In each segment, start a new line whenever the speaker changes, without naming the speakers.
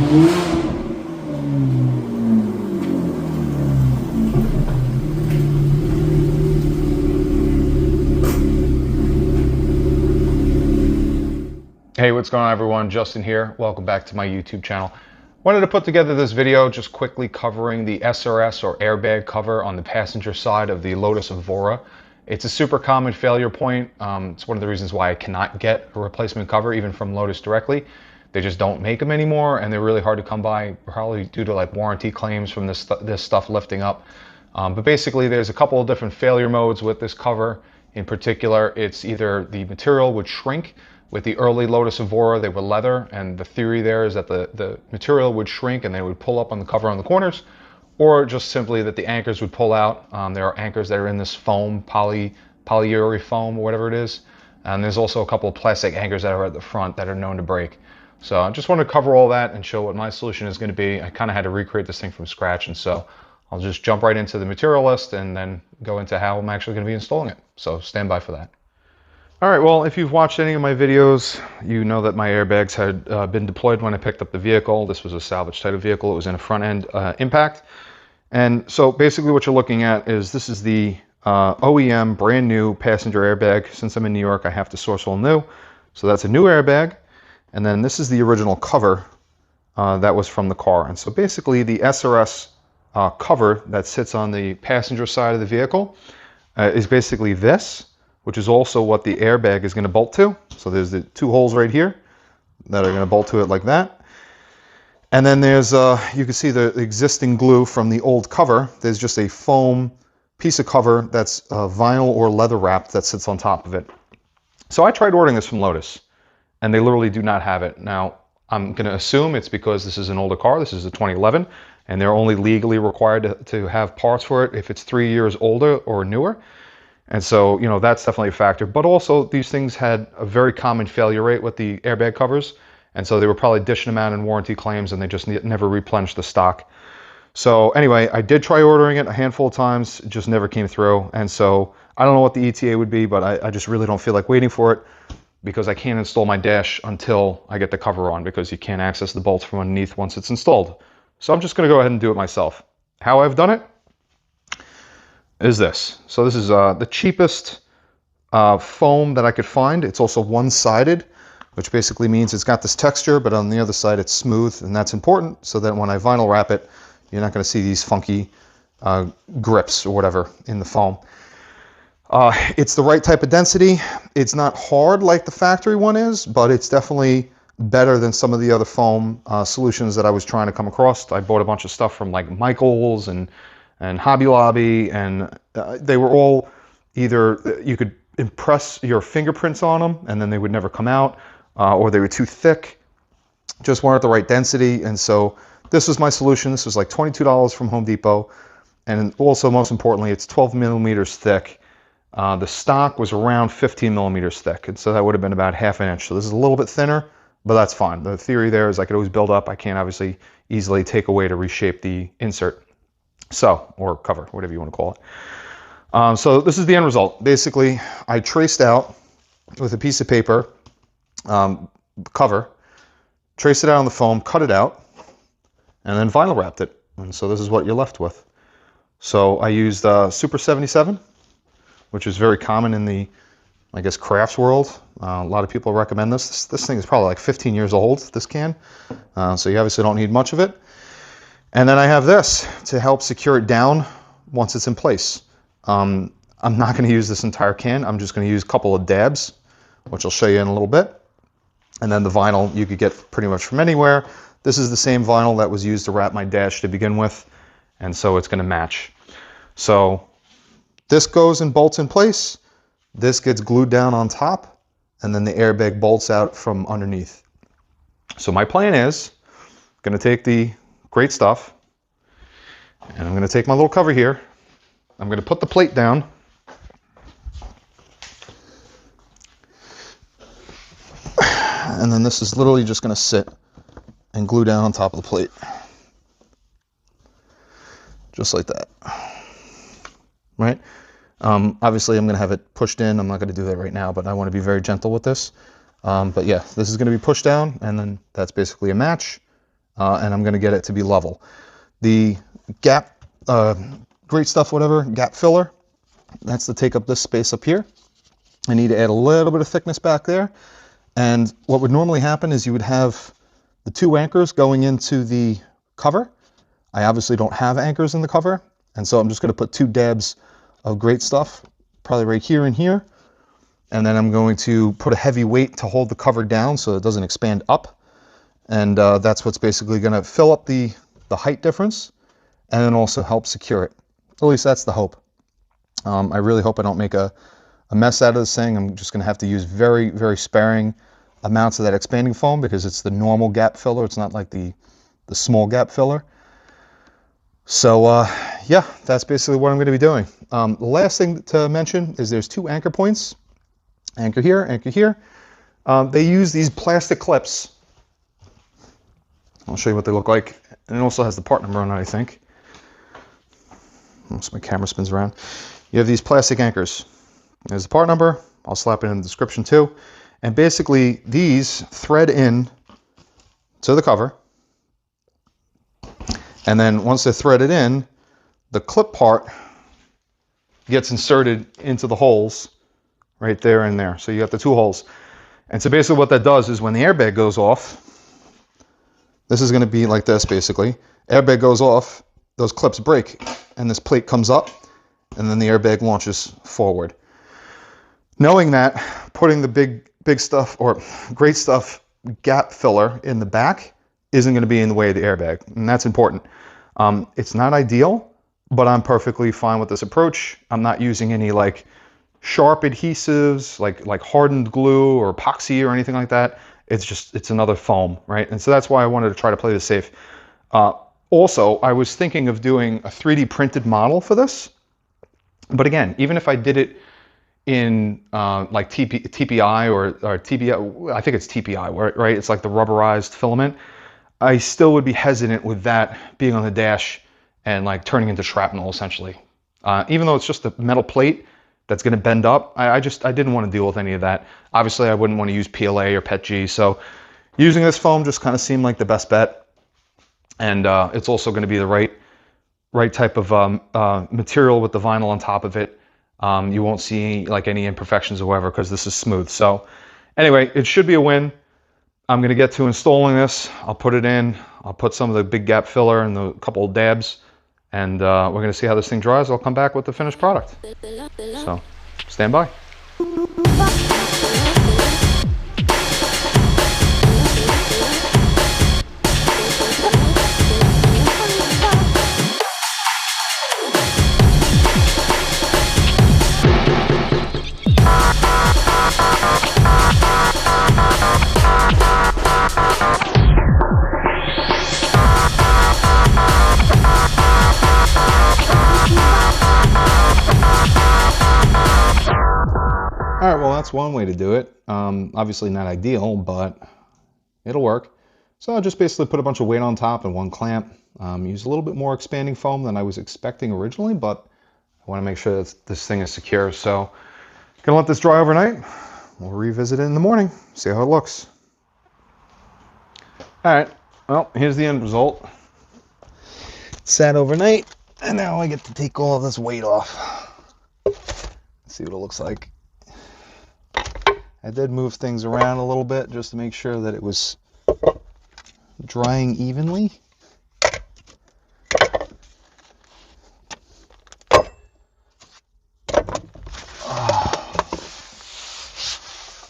Hey, what's going on everyone? Justin here. Welcome back to my YouTube channel. Wanted to put together this video just quickly covering the SRS or airbag cover on the passenger side of the Lotus Evora. It's a super common failure point. It's one of the reasons why I cannot get a replacement cover even from Lotus directly. They just don't make them anymore and they're really hard to come by, probably due to like warranty claims from this stuff lifting up. But basically there's a couple of different failure modes with this cover. In particular, it's either the material would shrink. With the early Lotus Evora, they were leather, and the theory there is that the material would shrink and they would pull up on the cover on the corners, or just simply that the anchors would pull out. There are anchors that are in this foam, polyurethane foam, or whatever it is, and there's also a couple of plastic anchors that are at the front that are known to break. So I just want to cover all that and show what my solution is going to be. I kind of had to recreate this thing from scratch, and so I'll just jump right into the material list and then go into how I'm actually going to be installing it. So stand by for that. Alright, well, if you've watched any of my videos, you know that my airbags had been deployed when I picked up the vehicle. This was a salvage type of vehicle. It was in a front end impact. And so basically what you're looking at is this is the OEM brand new passenger airbag. Since I'm in New York, I have to source all new. So that's a new airbag. And then this is the original cover that was from the car. And so basically the SRS cover that sits on the passenger side of the vehicle is basically this, which is also what the airbag is going to bolt to. So there's the two holes right here that are going to bolt to it like that. And then there's, you can see the existing glue from the old cover. There's just a foam piece of cover that's vinyl or leather wrapped that sits on top of it. So I tried ordering this from Lotus, and they literally do not have it. Now, I'm going to assume it's because this is an older car. This is a 2011, and they're only legally required to have parts for it if it's 3 years older or newer. And so, you know, that's definitely a factor. But also, these things had a very common failure rate with the airbag covers. And so they were probably dishing them out in warranty claims and they just never replenished the stock. So anyway, I did try ordering it a handful of times. It just never came through. And so I don't know what the ETA would be, but I just really don't feel like waiting for it because I can't install my dash until I get the cover on because you can't access the bolts from underneath once it's installed. So I'm just going to go ahead and do it myself. How I've done it is this. So this is the cheapest foam that I could find. It's also one-sided, which basically means it's got this texture, but on the other side it's smooth, and that's important so that when I vinyl wrap it, you're not going to see these funky grips or whatever in the foam. It's the right type of density. It's not hard like the factory one is, but it's definitely better than some of the other foam solutions that I was trying to come across. I bought a bunch of stuff from like Michael's and Hobby Lobby, and they were all either you could impress your fingerprints on them and then they would never come out, or they were too thick, just weren't the right density. And so this was my solution. This was like $22 from Home Depot, and also most importantly, it's 12 millimeters thick. The stock was around 15 millimeters thick, and so that would have been about ½ inch. So this is a little bit thinner, but that's fine. The theory there is I could always build up. I can't obviously easily take away to reshape the insert. So, or cover, whatever you want to call it. So this is the end result. Basically, I traced out with a piece of paper, cover, traced it out on the foam, cut it out, and then vinyl wrapped it. And so this is what you're left with. So I used Super 77, which is very common in the, I guess, crafts world. A lot of people recommend this. This thing is probably like 15 years old, this can. So you obviously don't need much of it. And then I have this to help secure it down once it's in place. I'm not going to use this entire can. I'm just going to use a couple of dabs, which I'll show you in a little bit. And then the vinyl you could get pretty much from anywhere. This is the same vinyl that was used to wrap my dash to begin with, and so it's going to match. So this goes and bolts in place. This gets glued down on top, and then the airbag bolts out from underneath. So my plan is I'm going to take the great stuff, and I'm going to take my little cover here. I'm going to put the plate down, and then this is literally just going to sit and glue down on top of the plate, just like that, right? Obviously I'm going to have it pushed in. I'm not going to do that right now, but I want to be very gentle with this. But yeah, this is going to be pushed down, and then that's basically a match. and I'm going to get it to be level. The gap, great stuff, whatever, gap filler, that's to take up this space up here. I need to add a little bit of thickness back there. And what would normally happen is you would have the 2 anchors going into the cover. I obviously don't have anchors in the cover, and so I'm just going to put 2 dabs of great stuff, probably right here and here. And then I'm going to put a heavy weight to hold the cover down so it doesn't expand up. And that's what's basically going to fill up the height difference and then also help secure it. At least that's the hope. I really hope I don't make a mess out of this thing. I'm just going to have to use very, very sparing amounts of that expanding foam because it's the normal gap filler. It's not like the small gap filler. So yeah, that's basically what I'm going to be doing. The last thing to mention is there's 2 anchor points. Anchor here, anchor here. They use these plastic clips. I'll show you what they look like. And it also has the part number on it, I think. Once my camera spins around. You have these plastic anchors. There's the part number. I'll slap it in the description too. And basically these thread in to the cover. And then once they're threaded in, the clip part gets inserted into the holes right there and there. So you got the 2 holes. And so basically what that does is when the airbag goes off, this is going to be like this basically. Airbag goes off, those clips break, and this plate comes up, and then the airbag launches forward. Knowing that, putting the big stuff or great stuff gap filler in the back isn't going to be in the way of the airbag, and that's important. It's not ideal, but I'm perfectly fine with this approach. I'm not using any like sharp adhesives, like hardened glue or epoxy or anything like that. It's another foam, right? And so that's why I wanted to try to play this safe. Also, I was thinking of doing a 3D printed model for this. But again, even if I did it in like TPI or TPI, I think it's TPI, right? It's like the rubberized filament. I still would be hesitant with that being on the dash and like turning into shrapnel essentially. Even though it's just a metal plate that's going to bend up, I didn't want to deal with any of that. Obviously, I wouldn't want to use PLA or PETG, so using this foam just kind of seemed like the best bet. And it's also going to be the right type of material with the vinyl on top of it. You won't see like any imperfections or whatever because this is smooth. So anyway, it should be a win. I'm going to get to installing this. I'll put it in. I'll put some of the big gap filler and a couple of dabs. And we're going to see how this thing dries. I'll come back with the finished product. So stand by. All right, well, that's one way to do it. Obviously not ideal, but it'll work. So I'll just basically put a bunch of weight on top and 1 clamp. Use a little bit more expanding foam than I was expecting originally, but I want to make sure that this thing is secure. So gonna let this dry overnight. We'll revisit it in the morning, see how it looks. All right, well, here's the end result. Sat overnight, and now I get to take all of this weight off. Let's see what it looks like. I did move things around a little bit just to make sure that it was drying evenly.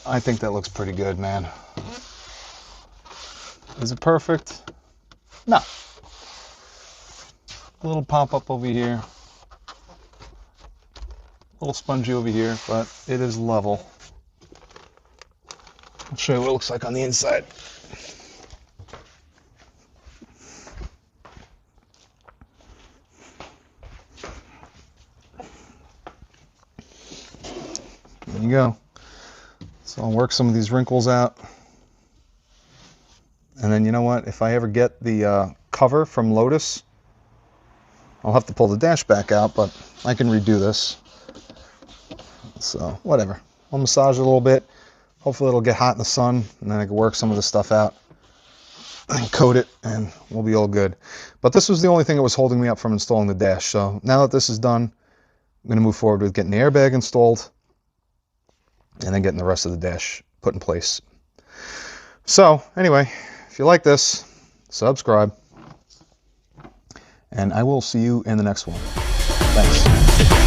I think that looks pretty good, man. Is it perfect? No. A little pop up over here. A little spongy over here, but it is level. I'll show you what it looks like on the inside. There you go. So I'll work some of these wrinkles out. And then you know what? If I ever get the cover from Lotus, I'll have to pull the dash back out, but I can redo this. So whatever. I'll massage it a little bit. Hopefully it'll get hot in the sun, and then I can work some of this stuff out. and coat it, and we'll be all good. But this was the only thing that was holding me up from installing the dash. So now that this is done, I'm going to move forward with getting the airbag installed and then getting the rest of the dash put in place. So anyway, if you like this, subscribe, and I will see you in the next one. Thanks.